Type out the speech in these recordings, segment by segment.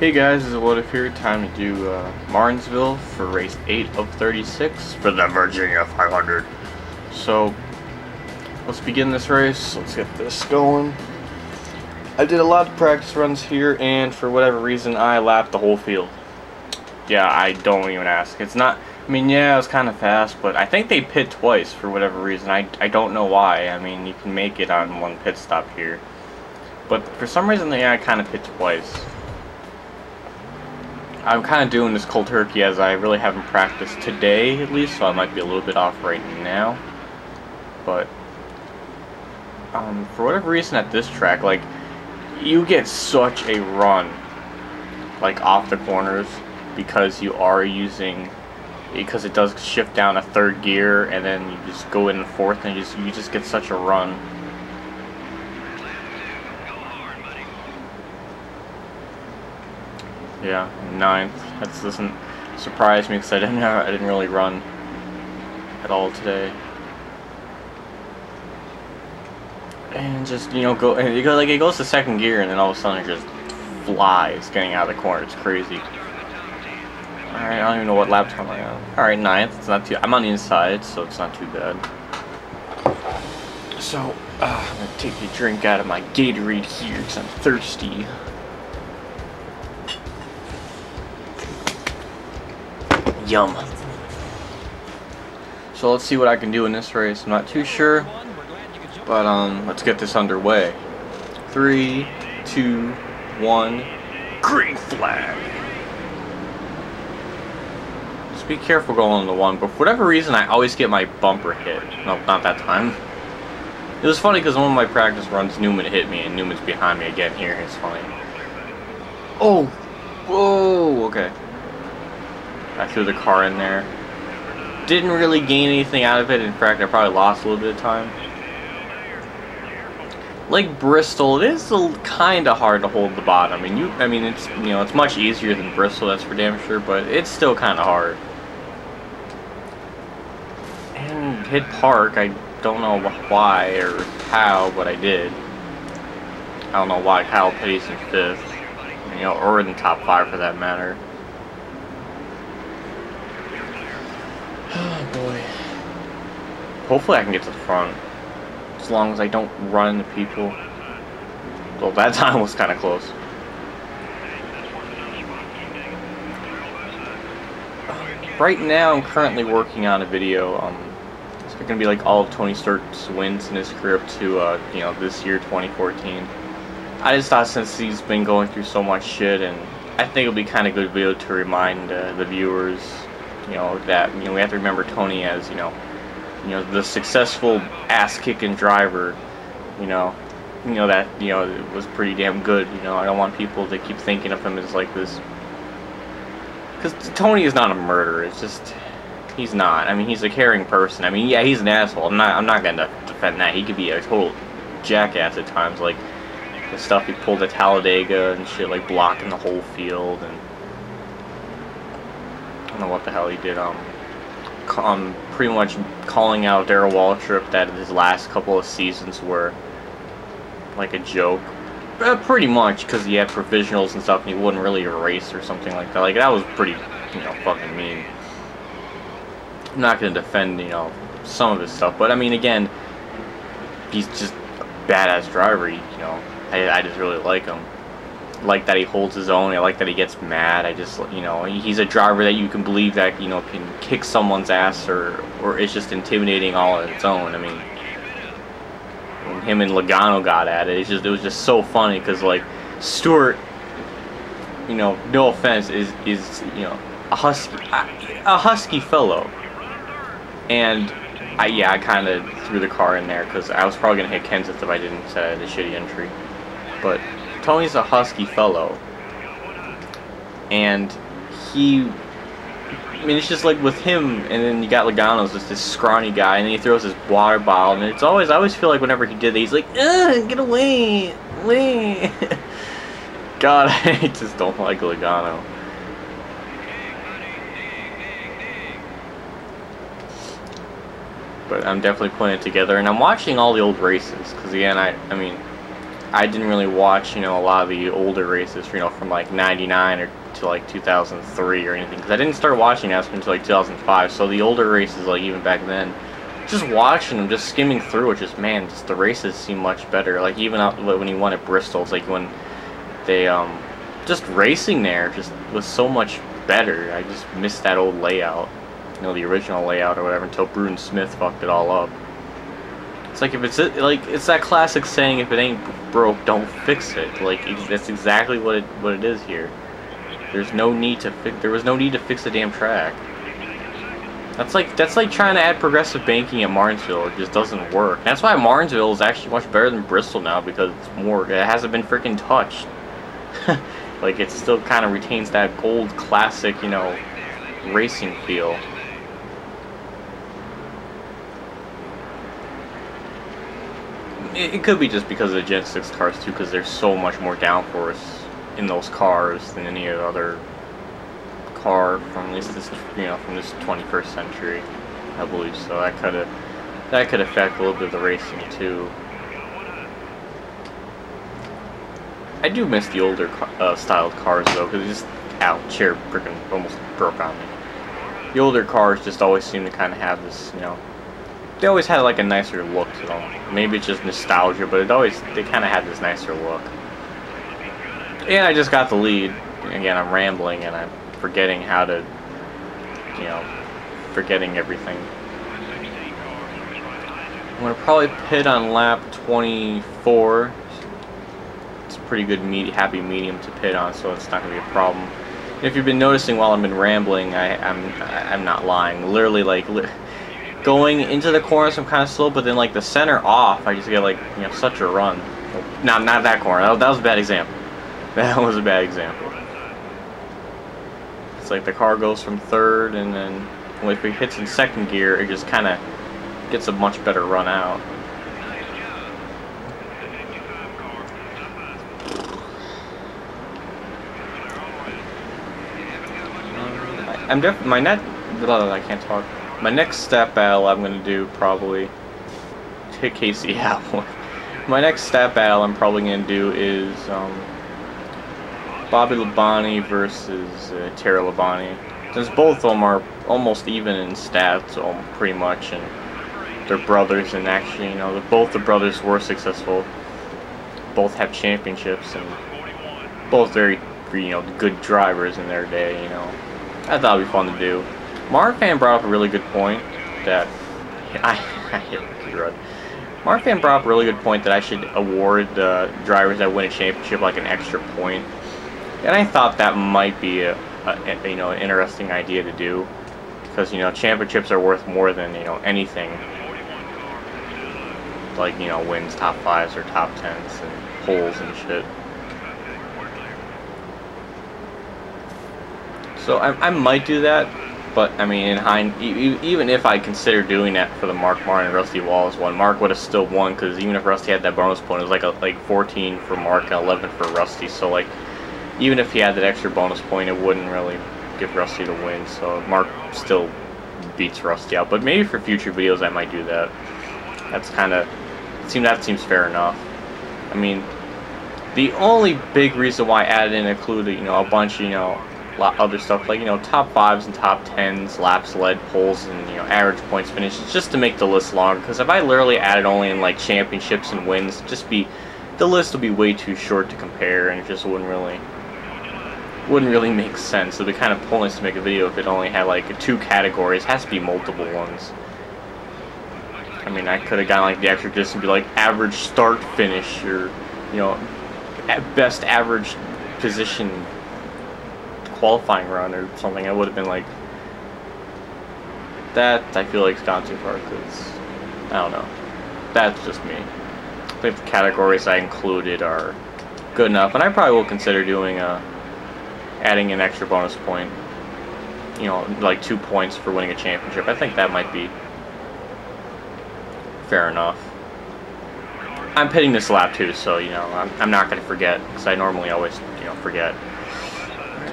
Hey guys, this is What If here. Time to do Martinsville for race 8 of 36 for the Virginia 500. So, let's begin this race. Let's get this going. I did a lot of practice runs here, and for whatever reason, I lapped the whole field. Yeah, I don't even ask. It's not, I mean, yeah, it was kind of fast, but I think they pit twice for whatever reason. I don't know why. I mean, you can make it on one pit stop here. But for some reason, they kind of pit twice. I'm kind of doing this cold turkey as I really haven't practiced today, at least, so I might be a little bit off right now. But for whatever reason at this track, like, you get such a run, like, off the corners because you are using, because it does shift down a third gear and then you just go in the fourth and you just get such a run. Yeah, 9th. That doesn't surprise me because I didn't really run at all today. And just, you know, it goes to second gear and then all of a sudden it just flies getting out of the corner. It's crazy. Alright, I don't even know what lap time I am. Alright, 9th. It's not too, I'm on the inside, so it's not too bad. So, I'm gonna take a drink out of my Gatorade here because I'm thirsty. Yum. So let's see what I can do in this race. I'm not too sure, but let's get this underway. 3, 2, 1, green flag. Just be careful going on the one, but for whatever reason I always get my bumper hit. Nope, not that time. It was funny because one of my practice runs, Newman hit me, and Newman's behind me again here. It's funny. Oh! Whoa! Okay. I threw the car in there. Didn't really gain anything out of it. In fact, I probably lost a little bit of time. Like Bristol, it is kind of hard to hold the bottom. I mean, it's, you know, it's much easier than Bristol, that's for damn sure, but it's still kind of hard. And hit park. I don't know why or how, but I did. I don't know why Kyle Petty's in 5th, you know, or in the top 5 for that matter. Oh boy. Hopefully I can get to the front. As long as I don't run into people. Well, that time was kind of close. Right now I'm currently working on a video. It's going to be like all of Tony Stark's wins in his career up to, you know, this year, 2014. I just thought since he's been going through so much shit, and I think it'll be kind of good video to remind the viewers, you know, that, you know, we have to remember Tony as, you know, the successful ass-kicking driver, you know that, you know, it was pretty damn good. You know, I don't want people to keep thinking of him as like this, because Tony is not a murderer. It's just, he's not. I mean, he's a caring person. I mean, yeah, he's an asshole. I'm not gonna defend that. He could be a total jackass at times, like the stuff he pulled at Talladega and shit, like blocking the whole field, and I don't know what the hell he did. Pretty much calling out Darrell Waltrip that his last couple of seasons were like a joke. Pretty much, because he had provisionals and stuff and he wouldn't really race or something like that. Like, that was pretty, you know, fucking mean. I'm not going to defend, you know, some of his stuff, but I mean, again, he's just a badass driver, you know. I just really like him. Like that he holds his own. I like that he gets mad. I just, you know, he's a driver that you can believe that, you know, can kick someone's ass or is just intimidating all on its own. I mean, when him and Logano got at it, it was just so funny because, like, Stewart, you know, no offense, is you know, a husky fellow, and I kind of threw the car in there because I was probably gonna hit Kenseth if I didn't set the shitty entry, but Tony's a husky fellow, and I mean, it's just like with him, and then you got Logano's just this scrawny guy, and then he throws his water bottle, and I always feel like whenever he did that, he's like, ugh, get away. God, I just don't like Logano. But I'm definitely putting it together, and I'm watching all the old races, because again, I mean, I didn't really watch, you know, a lot of the older races, you know, from like '99 or to like 2003 or anything, because I didn't start watching NASCAR until like 2005. So the older races, like even back then, just watching them, just skimming through it, just man, just the races seem much better. Like even when he won at Bristol, it's like when they just racing there just was so much better. I just missed that old layout, you know, the original layout or whatever, until Bruton Smith fucked it all up. It's like if it's like it's that classic saying, if it ain't broke, don't fix it. Like that's exactly what it is here. There's no need to there was no need to fix the damn track. That's like trying to add progressive banking at Martinsville. It just doesn't work. That's why Martinsville is actually much better than Bristol now, because it's more. It hasn't been freaking touched. Like it still kind of retains that old classic, you know, racing feel. It could be just because of the Gen 6 cars too, because there's so much more downforce in those cars than any other car from at least this, you know, from this 21st century, I believe. So that could affect a little bit of the racing too. I do miss the older styled cars though, because it just chair freaking almost broke on me. The older cars just always seem to kind of have this, you know, they always had like a nicer look to them. Maybe it's just nostalgia, but they kind of had this nicer look. And I just got the lead. Again, I'm rambling and I'm forgetting how to, you know, forgetting everything. I'm gonna probably pit on lap 24. It's a pretty good happy medium to pit on, so it's not gonna be a problem. And if you've been noticing while I've been rambling, I'm not lying. Literally, like going into the corners, I'm kind of slow, but then like the center off, I just get like, you know, such a run. No, not that corner. That was a bad example. That was a bad example. It's like the car goes from third, and then if it hits in second gear, it just kind of gets a much better run out. I can't talk. My next stat battle I'm gonna do probably hit Casey Apple. My next stat battle I'm probably gonna do is Bobby Labonte versus Terry Labonte. Since both of them are almost even in stats, pretty much, and they're brothers, and actually, you know, both the brothers were successful. Both have championships, and both very, you know, good drivers in their day. You know, I thought it'd be fun to do. Marfan brought up a really good point that I hit Ricky Rudd. Marfan brought up a really good point that I should award drivers that win a championship like an extra point, and I thought that might be a you know, an interesting idea to do, because, you know, championships are worth more than, you know, anything like, you know, wins, top 5s or top 10s and poles and shit. So I might do that. But, I mean, even if I consider doing that for the Mark Martin and Rusty Wallace one, Mark would have still won, because even if Rusty had that bonus point, it was like 14 for Mark and 11 for Rusty. So, like, even if he had that extra bonus point, it wouldn't really give Rusty the win. So Mark still beats Rusty out. But maybe for future videos, I might do that. That seems fair enough. I mean, the only big reason why I included, you know, a bunch, you know, other stuff like, you know, top 5s and top 10s, laps led, poles, and, you know, average points finished, just to make the list longer. Because if I literally added only in like championships and wins, the list would be way too short to compare, and it just wouldn't really make sense. It'd be kind of pointless to make a video if it only had like 2 categories. It has to be multiple ones. I mean, I could have gotten like the extra distance and be like average start finish, or, you know, at best average position qualifying run or something. I would have been like, that I feel like it's gone too far, because I don't know, that's just me. I think the categories I included are good enough, and I probably will consider doing adding an extra bonus point, you know, like 2 points for winning a championship. I think that might be fair enough. I'm pitting this lap too, so, you know, I'm not going to forget, because I normally always, you know, forget.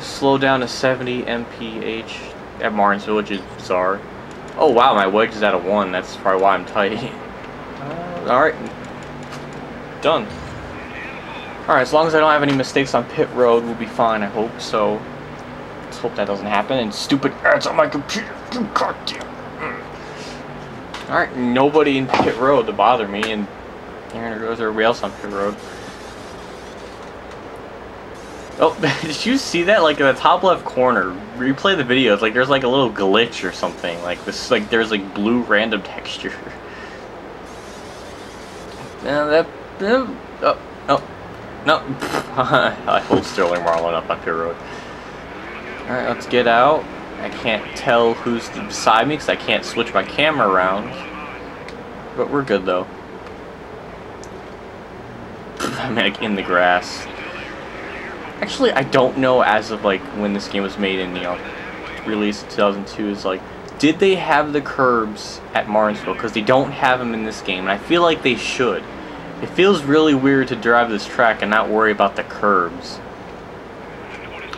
Slow down to 70 mph at Martinsville, which is bizarre. Oh wow, my wedge is at a 1. That's probably why I'm tight. Alright. Done. Alright, as long as I don't have any mistakes on pit road, we'll be fine, I hope. So, let's hope that doesn't happen. And stupid ads on my computer. Goddamn. Alright, nobody in pit road to bother me, and there goes everybody else on pit road. Oh, did you see that? Like in the top left corner, replay the video. It's like there's like a little glitch or something. Like this, like there's like blue random texture. Oh, no. I hold Sterling Marlin up on pit road. Alright, let's get out. I can't tell who's beside me because I can't switch my camera around. But we're good though. I'm like in the grass. Actually, I don't know as of like when this game was made and released in 2002 is like, did they have the curbs at Martinsville? Because they don't have them in this game, and I feel like they should. It feels really weird to drive this track and not worry about the curbs.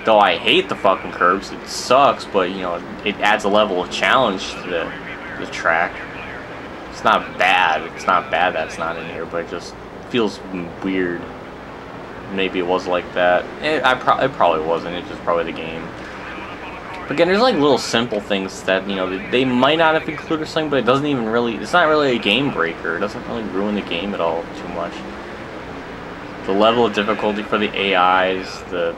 Though I hate the fucking curbs, it sucks, but it adds a level of challenge to the track. It's not bad. It's not bad that it's not in here, but it just feels weird. Maybe it was like that. It probably wasn't. It's just probably the game. But again, there's like little simple things that they might not have included or something, but it doesn't even really. It's not really a game breaker. It doesn't really ruin the game at all too much. The level of difficulty for the AIs, the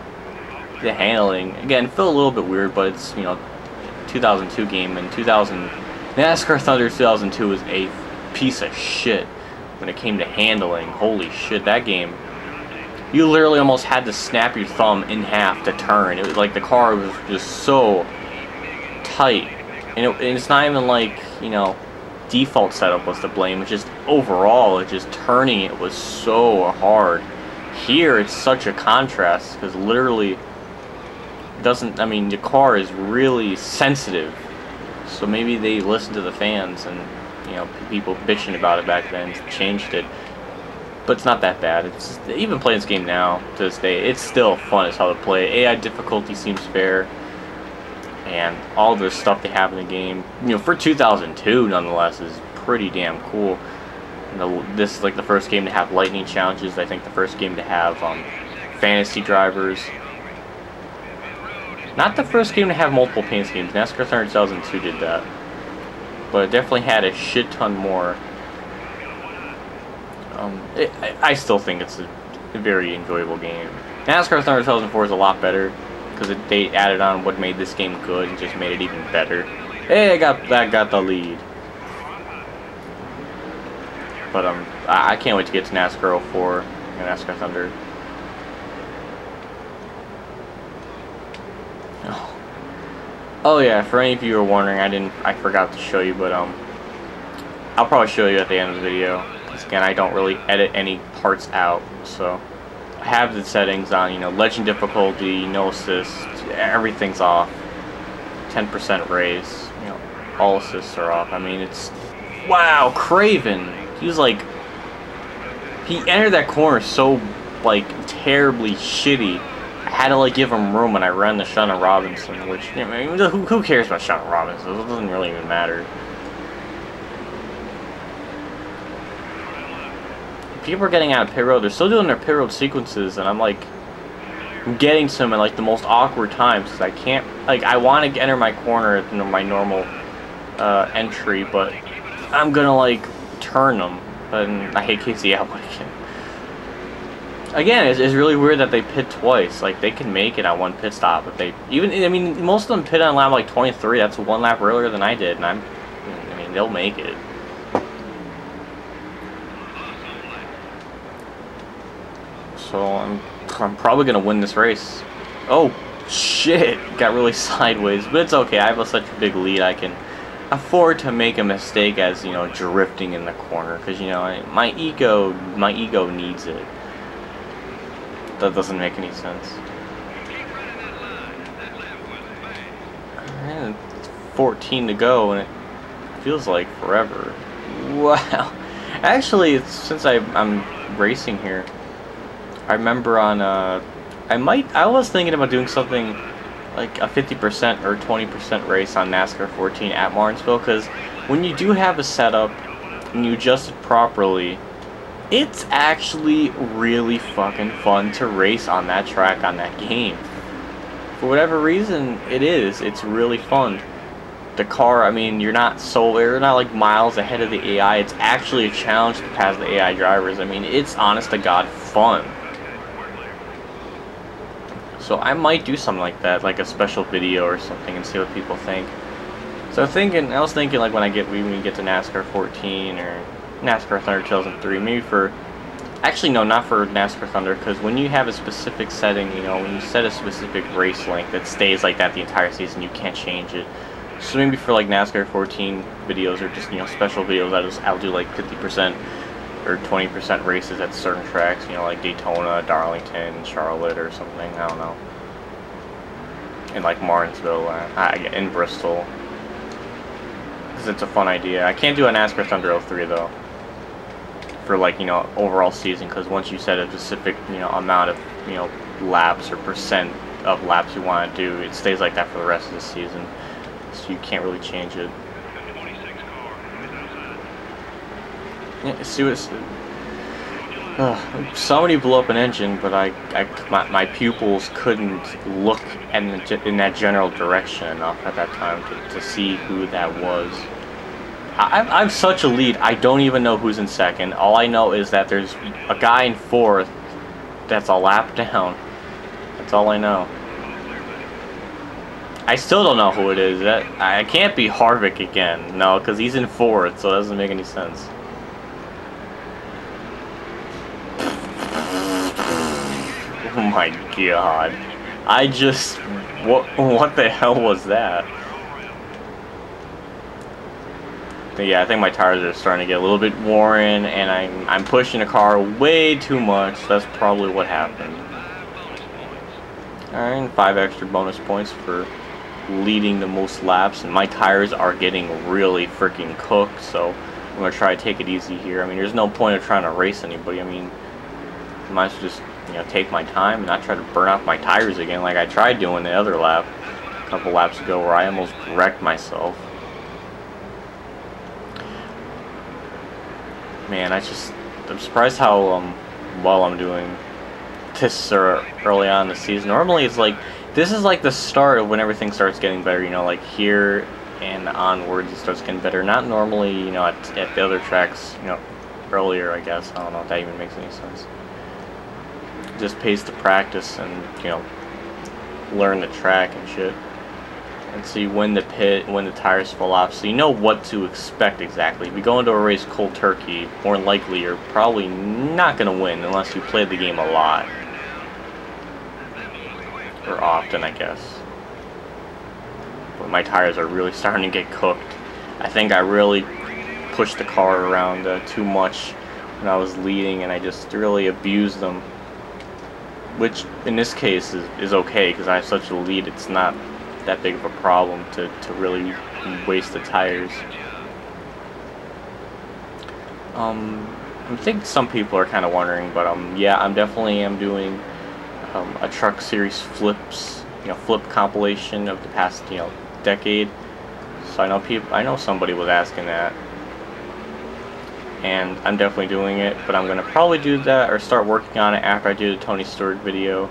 handling, again, feel a little bit weird, but it's 2002 game, and NASCAR Thunder 2002 was a piece of shit when it came to handling. Holy shit, that game. You literally almost had to snap your thumb in half to turn. It was like the car was just so tight. And it's not even like, default setup was to blame. It's just overall, just turning it was so hard. Here, it's such a contrast because literally, the car is really sensitive. So maybe they listened to the fans and, people bitching about it back then changed it. But it's not that bad. It's even playing this game now to this day, it's still fun as hell to play. AI difficulty seems fair, and all the stuff they have in the game, for 2002, nonetheless, is pretty damn cool. This is like the first game to have lightning challenges. I think the first game to have fantasy drivers. Not the first game to have multiple paint schemes. NASCAR Thunder 2002 did that, but it definitely had a shit ton more. I still think it's a very enjoyable game. NASCAR Thunder 2004 is a lot better because they added on what made this game good and just made it even better. Hey, I got the lead. But I can't wait to get to NASCAR 04 and NASCAR Thunder. Oh yeah, for any of you who are wondering, I forgot to show you, but I'll probably show you at the end of the video. Again, I don't really edit any parts out, so I have the settings on, legend difficulty, no assist, everything's off, 10% raise, all assists are off. It's, wow, Craven, he entered that corner so, terribly shitty. I had to, give him room, and I ran the Shannon Robinson, which, who cares about Shannon Robinson? It doesn't really even matter. People are getting out of pit road. They're still doing their pit road sequences, and I'm getting to them at the most awkward times because I can't. I want to enter my corner at my normal entry, but I'm gonna turn them. And I hate Casey Albert again. It's really weird that they pit twice. They can make it on one pit stop, but they most of them pit on lap 23. That's one lap earlier than I did, and they'll make it. So I'm probably gonna win this race. Oh shit, got really sideways, but it's okay. I have such a big lead. I can afford to make a mistake as drifting in the corner because my ego needs it. That doesn't make any sense. And it's 14 to go, and it feels like forever. Wow. Actually, since I'm racing here. I remember on I was thinking about doing something like a 50% or 20% race on NASCAR 14 at Martinsville, because when you do have a setup and you adjust it properly, It's actually really fucking fun to race on that track on that game. For whatever reason, it is. It's really fun. The car, I mean, you're not like miles ahead of the AI. It's actually a challenge to pass the AI drivers. I mean, it's honest to God fun. So I might do something like that, like a special video or something, and see what people think. So I was thinking like when we get to NASCAR 14 or NASCAR Thunder 2003, maybe actually no, not for NASCAR Thunder, because when you have a specific setting, you know, when you set a specific race length, it stays like that the entire season. You can't change it. So maybe for like NASCAR 14 videos or just, you know, special videos, I'll do like 50% or 20% races at certain tracks, you know, like Daytona, Darlington, Charlotte, or something. I don't know. In like Martinsville, in Bristol. Because it's a fun idea. I can't do a NASCAR Thunder 03 though. For like, you know, overall season, because once you set a specific, you know, amount of, you know, laps or percent of laps you want to do, it stays like that for the rest of the season. So you can't really change it. Yeah, see what somebody blew up an engine, but my pupils couldn't look in that general direction enough at that time to see who that was. I'm such a lead, I don't even know who's in second. All I know is that there's a guy in fourth that's a lap down. That's all I know. I still don't know who it is. I can't be Harvick again. No, because he's in fourth, so it doesn't make any sense. Oh my god. What the hell was that? But yeah, I think my tires are starting to get a little bit worn, and I'm pushing the car way too much. That's probably what happened. Alright, 5 extra bonus points for leading the most laps, and my tires are getting really freaking cooked, so I'm gonna try to take it easy here. I mean, there's no point of trying to race anybody. I mean, I might as well just, you know, take my time and not try to burn off my tires again like I tried doing the other lap a couple laps ago, where I almost wrecked myself. Man, I'm surprised how well I'm doing this early on in the season. Normally it's like, this is like the start of when everything starts getting better, you know, like here and onwards it starts getting better. Not normally, you know, at the other tracks, you know, earlier, I guess. I don't know if that even makes any sense. Just pays to practice and, you know, learn the track and shit. And so you win the pit when the tires fall off, so you know what to expect exactly. If you go into a race cold turkey, more than likely you're probably not going to win unless you played the game a lot. Or often, I guess. But my tires are really starting to get cooked. I think I really pushed the car around too much when I was leading, and I just really abused them. Which, in this case, is okay, because I have such a lead, it's not that big of a problem to really waste the tires. I think some people are kind of wondering, but yeah, I'm definitely doing a truck series flip compilation of the past, you know, decade. So I know somebody was asking that, and I'm definitely doing it. But I'm gonna probably do that or start working on it after I do the Tony Stewart video.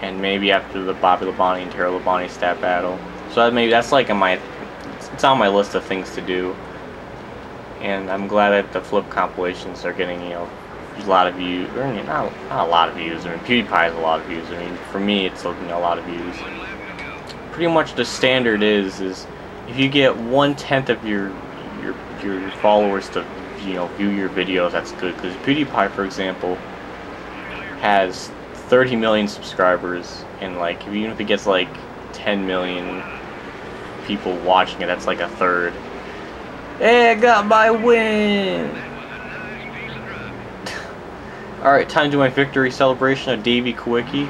And maybe after the Bobby Labonte and Terry Labonte stat battle. So that's like it's on my list of things to do. And I'm glad that the flip compilations are getting, you know, a lot of views. Or not a lot of views. I mean, PewDiePie has a lot of views. I mean, for me, it's, you know, a lot of views. Pretty much the standard is if you get 1/10 of your followers to, you know, view your videos, that's good. Because PewDiePie, for example, has 30 million subscribers, and like even if it gets like 10 million people watching it, that's like a third. Hey, I got my win! Alright, time to do my victory celebration of Davey Kawicki.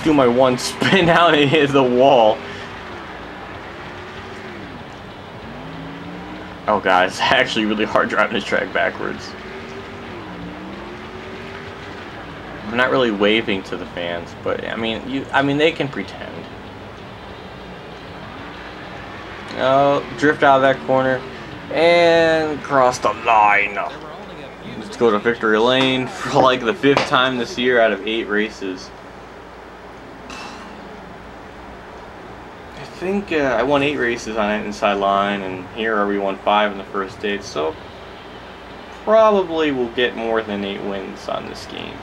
Do my one spin out and hit the wall. Oh god, it's actually really hard driving this track backwards. I'm not really waving to the fans, but I mean they can pretend. Oh, drift out of that corner and cross the line. Let's go to victory lane for like the 5th time this year out of 8 races. I think I won 8 races on that inside line, and here we won 5 in the first date, so probably we'll get more than 8 wins on this game.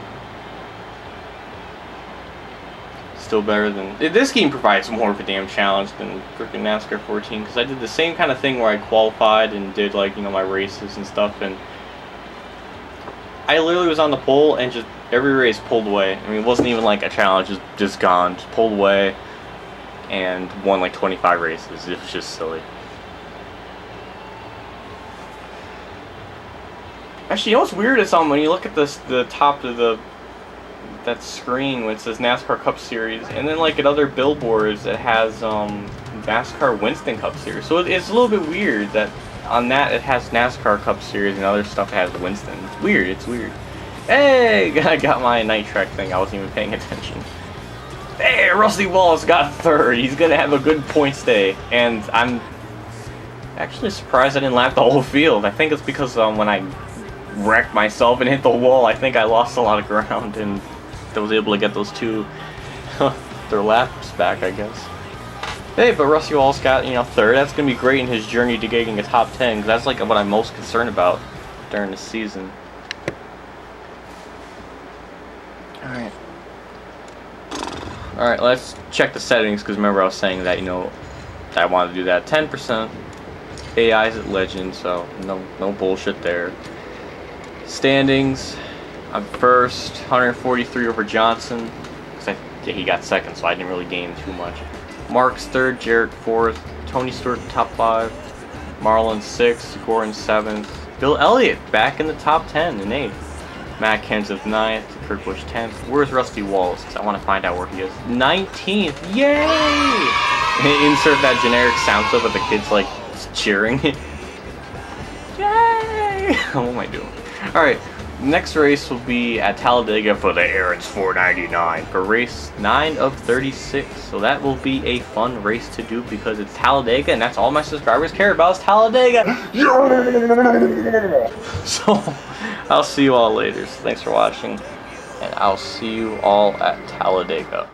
Still better than... This game provides more of a damn challenge than freaking NASCAR 14, because I did the same kind of thing where I qualified and did, like, you know, my races and stuff, and I literally was on the pole and just every race pulled away. I mean, it wasn't even like a challenge, just gone, just pulled away, and won like 25 races. It was just silly. Actually, you know what's weird is when you look at this, the top of that screen when it says NASCAR Cup Series, and then like at other billboards it has NASCAR Winston Cup Series. So it's a little bit weird that on that it has NASCAR Cup Series and other stuff it has Winston. It's weird. It's weird. Hey, I got my night track thing. I wasn't even paying attention. Hey, Rusty Wallace got 3rd. He's gonna have a good points day, and I'm actually surprised I didn't lap the whole field. I think it's because when I wrecked myself and hit the wall, I think I lost a lot of ground, and I was able to get those 2 their laps back, I guess. Hey, but Rusty Wallace got, you know, 3rd. That's gonna be great in his journey to getting a top 10, because that's like what I'm most concerned about during the season. Alright, let's check the settings, because remember I was saying that, you know, I wanted to do that. 10%. AI's at legend, so no bullshit there. Standings, I'm first, 143 over Johnson, because he got 2nd, so I didn't really gain too much. Mark's 3rd, Jarrett 4th, Tony Stewart top 5, Marlon 6th, Gordon 7th, Bill Elliott back in the top 10 in 8th. Matt Kenseth 9th, Kurt Busch 10th. Where's Rusty Wallace? Because I want to find out where he is. 19th! Yay! Insert that generic sound clip of the kids like cheering. Yay! What am I doing? Alright, next race will be at Talladega for the Aaron's 499 for race 9 of 36. So that will be a fun race to do because it's Talladega, and that's all my subscribers care about is Talladega. So I'll see you all later. So thanks for watching, and I'll see you all at Talladega.